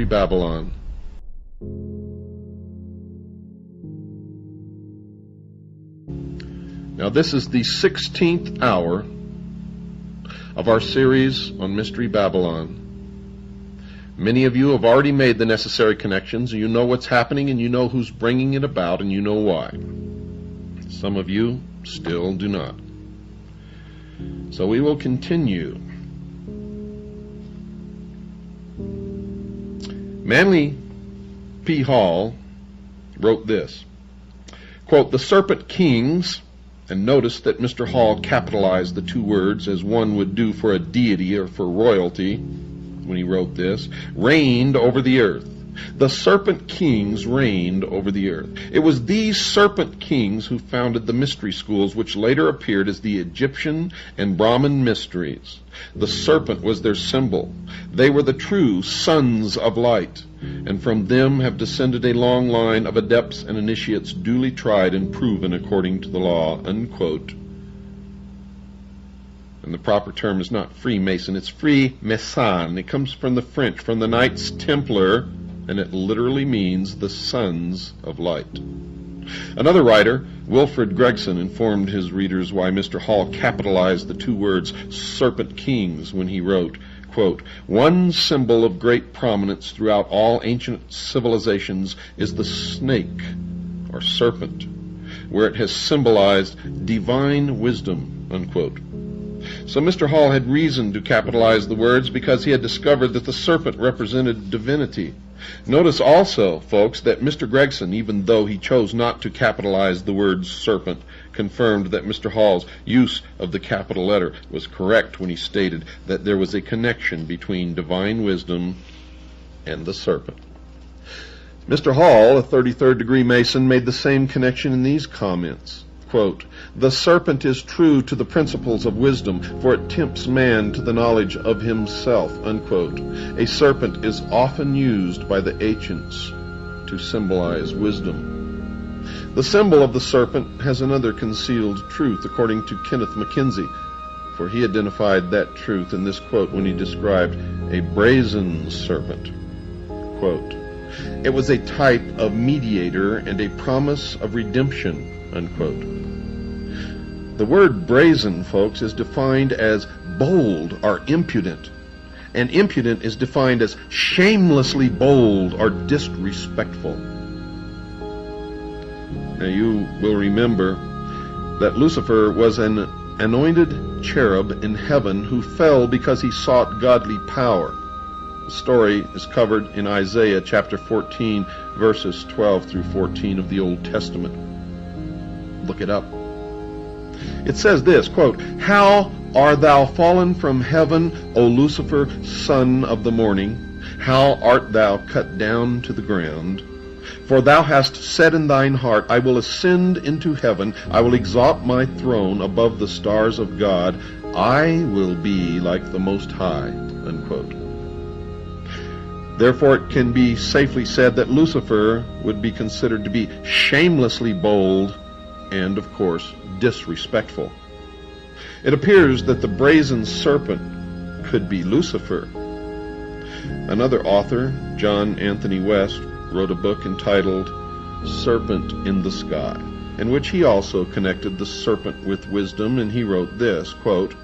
Babylon. Now this is the 16th hour of our series on Mystery Babylon. Many of you have already made the necessary connections. You know what's happening, and you know who's bringing it about, and you know why. Some of you still do not. So we will continue. Manly P. Hall wrote this, quote, "The serpent kings," and notice that Mr. Hall capitalized the two words as one would do for a deity or for royalty when he wrote this, "reigned over the earth." The serpent kings reigned over the earth. It was these serpent kings who founded the mystery schools, which later appeared as the Egyptian and Brahmin mysteries. The serpent was their symbol. They were the true sons of light, and from them have descended a long line of adepts and initiates duly tried and proven according to the law, unquote. And the proper term is not Freemason, it's Freemason. It comes from the French, from the Knights Templar, and it literally means the sons of light. Another writer, Wilfred Gregson, informed his readers why Mr. Hall capitalized the two words serpent kings when he wrote, quote, "One symbol of great prominence throughout all ancient civilizations is the snake, or serpent, where it has symbolized divine wisdom," unquote. So Mr. Hall had reason to capitalize the words because he had discovered that the serpent represented divinity. Notice also, folks, that Mr. Gregson, even though he chose not to capitalize the word serpent, confirmed that Mr. Hall's use of the capital letter was correct when he stated that there was a connection between divine wisdom and the serpent. Mr. Hall, a 33rd degree Mason, made the same connection in these comments. Quote, "The serpent is true to the principles of wisdom, for it tempts man to the knowledge of himself," unquote. A serpent is often used by the ancients to symbolize wisdom. The symbol of the serpent has another concealed truth, according to Kenneth Mackenzie, for he identified that truth in this quote when he described a brazen serpent. Quote, "It was a type of mediator and a promise of redemption," unquote. The word brazen, folks, is defined as bold or impudent, and impudent is defined as shamelessly bold or disrespectful. Now you will remember that Lucifer was an anointed cherub in heaven who fell because he sought godly power. The story is covered in Isaiah chapter 14, verses 12 through 14 of the Old Testament. Look it up. It says this, quote, "How art thou fallen from heaven, O Lucifer, son of the morning? How art thou cut down to the ground? For thou hast said in thine heart, I will ascend into heaven, I will exalt my throne above the stars of God, I will be like the Most High," unquote. Therefore it can be safely said that Lucifer would be considered to be shamelessly bold and, of course, disrespectful. It appears that the brazen serpent could be Lucifer. Another author, John Anthony West, wrote a book entitled Serpent in the Sky, in which he also connected the serpent with wisdom, and he wrote this, quote,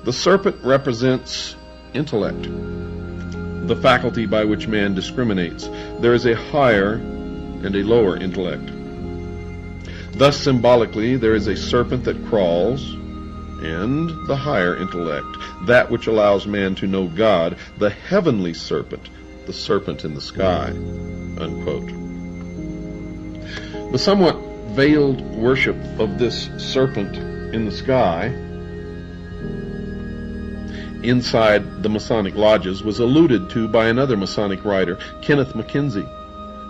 "The serpent represents intellect, the faculty by which man discriminates. There is a higher and a lower intellect. Thus, symbolically, there is a serpent that crawls, and the higher intellect, that which allows man to know God, the heavenly serpent, the serpent in the sky," unquote. The somewhat veiled worship of this serpent in the sky inside the Masonic lodges was alluded to by another Masonic writer, Kenneth Mackenzie.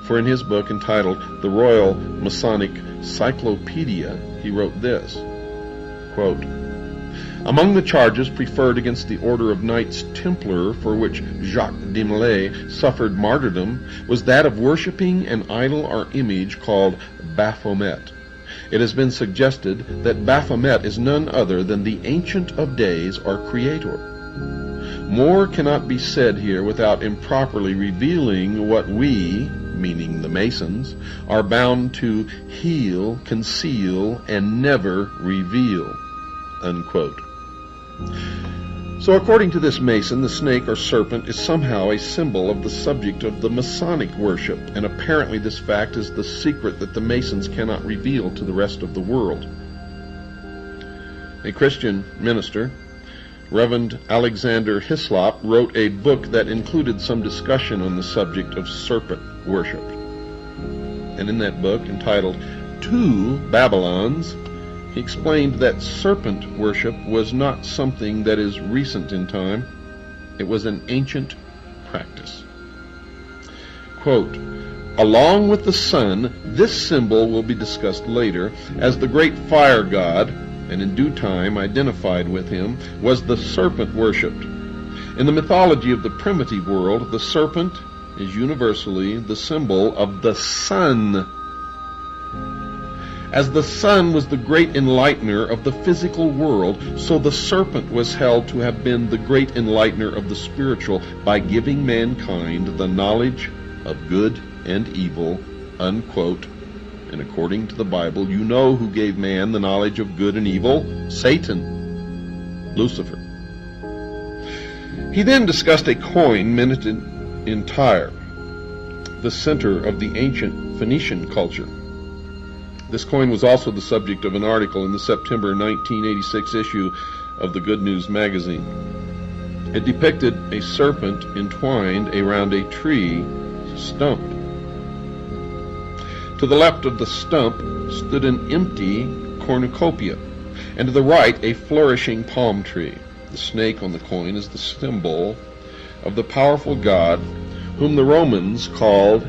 For in his book entitled The Royal Masonic Cyclopedia, he wrote this, quote, "Among the charges preferred against the Order of Knights Templar, for which Jacques de Molay suffered martyrdom, was that of worshipping an idol or image called Baphomet. It has been suggested that Baphomet is none other than the Ancient of Days or Creator. More cannot be said here without improperly revealing what we, meaning the Masons, are bound to heal, conceal, and never reveal." Unquote. So according to this Mason, the snake or serpent is somehow a symbol of the subject of the Masonic worship, and apparently this fact is the secret that the Masons cannot reveal to the rest of the world. A Christian minister, Reverend Alexander Hislop, wrote a book that included some discussion on the subject of serpent worship. And in that book, entitled Two Babylons, he explained that serpent worship was not something that is recent in time. It was an ancient practice. Quote, "Along with the sun, this symbol will be discussed later as the great fire god, and in due time identified with him, was the serpent worshipped. In the mythology of the primitive world, the serpent is universally the symbol of the sun. As the sun was the great enlightener of the physical world, so the serpent was held to have been the great enlightener of the spiritual by giving mankind the knowledge of good and evil." Unquote. And according to the Bible, you know who gave man the knowledge of good and evil? Satan, Lucifer. He then discussed a coin minted in Tyre, the center of the ancient Phoenician culture. This coin was also the subject of an article in the September 1986 issue of the Good News magazine. It depicted a serpent entwined around a tree stump. To the left of the stump stood an empty cornucopia, and to the right a flourishing palm tree. The snake on the coin is the symbol of the powerful god whom the Romans called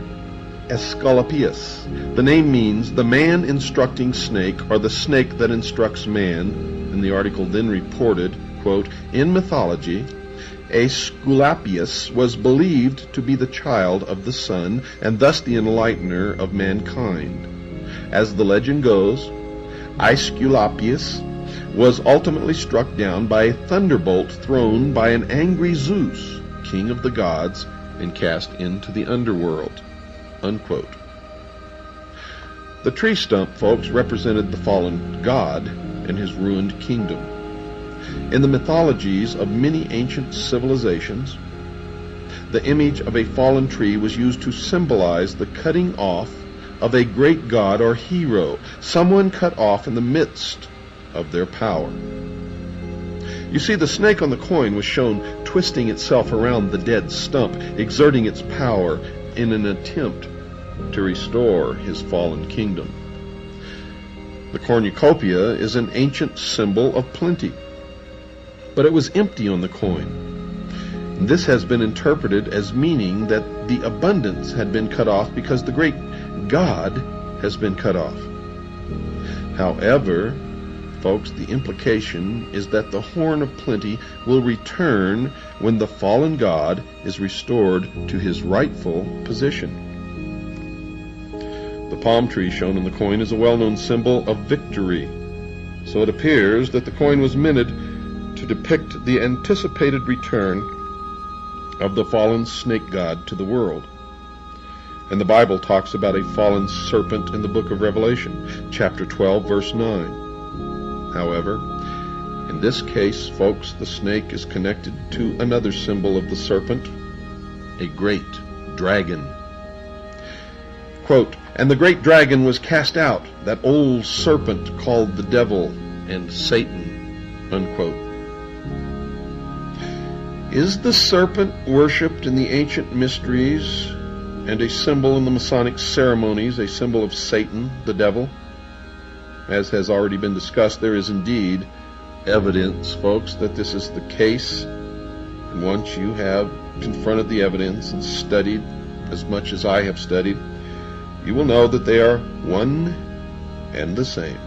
Aesculapius. The name means the man instructing snake, or the snake that instructs man, and the article then reported, quote, "In mythology, Aesculapius was believed to be the child of the sun, and thus the enlightener of mankind. As the legend goes, Aesculapius was ultimately struck down by a thunderbolt thrown by an angry Zeus, king of the gods, and cast into the underworld." Unquote. The tree stump, folks, represented the fallen god and his ruined kingdom. In the mythologies of many ancient civilizations, the image of a fallen tree was used to symbolize the cutting off of a great god or hero, someone cut off in the midst of their power. You see, the snake on the coin was shown twisting itself around the dead stump, exerting its power in an attempt to restore his fallen kingdom. The cornucopia is an ancient symbol of plenty, but it was empty on the coin. This has been interpreted as meaning that the abundance had been cut off because the great God has been cut off. However, folks, the implication is that the horn of plenty will return when the fallen God is restored to his rightful position. The palm tree shown in the coin is a well-known symbol of victory, so it appears that the coin was minted to depict the anticipated return of the fallen snake god to the world. And the Bible talks about a fallen serpent in the book of Revelation, chapter 12, verse 9. However, in this case, folks, the snake is connected to another symbol of the serpent, a great dragon. Quote, "And the great dragon was cast out, that old serpent called the devil and Satan." Unquote. Is the serpent worshipped in the ancient mysteries and a symbol in the Masonic ceremonies, a symbol of Satan, the devil? As has already been discussed, there is indeed evidence, folks, that this is the case. And once you have confronted the evidence and studied as much as I have studied, you will know that they are one and the same.